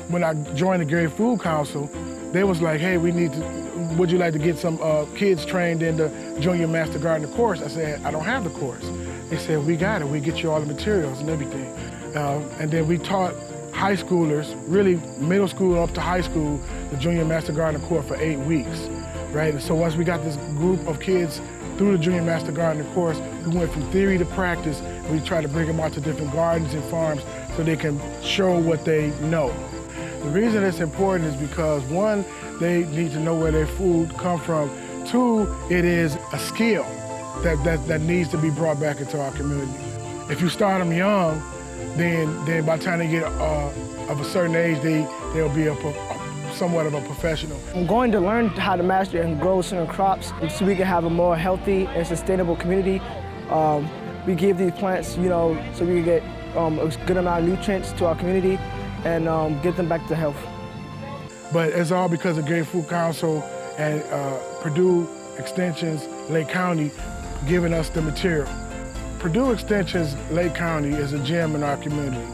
when I joined the Gary Food Council, they was like, hey, would you like to get some kids trained in the Junior Master Gardener course? I said, I don't have the course. They said, we got it. We get you all the materials and everything. And then we taught high schoolers, really middle school up to high school, the Junior Master Gardener course for 8 weeks, right? And so once we got this group of kids through the Junior Master Gardener course, we went from theory to practice. We tried to bring them out to different gardens and farms so they can show what they know. The reason it's important is because, one, they need to know where their food come from. Two, it is a skill that needs to be brought back into our community. If you start them young, then by the time they get of a certain age, they'll be somewhat of a professional. I'm going to learn how to master and grow certain crops so we can have a more healthy and sustainable community. We give these plants, so we can get a good amount of nutrients to our community and get them back to health. But it's all because of Gary Food Council and Purdue Extension's Lake County giving us the material. Purdue Extension's Lake County is a gem in our community.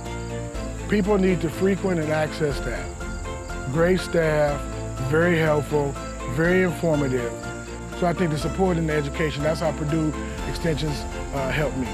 People need to frequent and access that. Great staff, very helpful, very informative. So I think the support and the education, that's how Purdue Extension's helped me.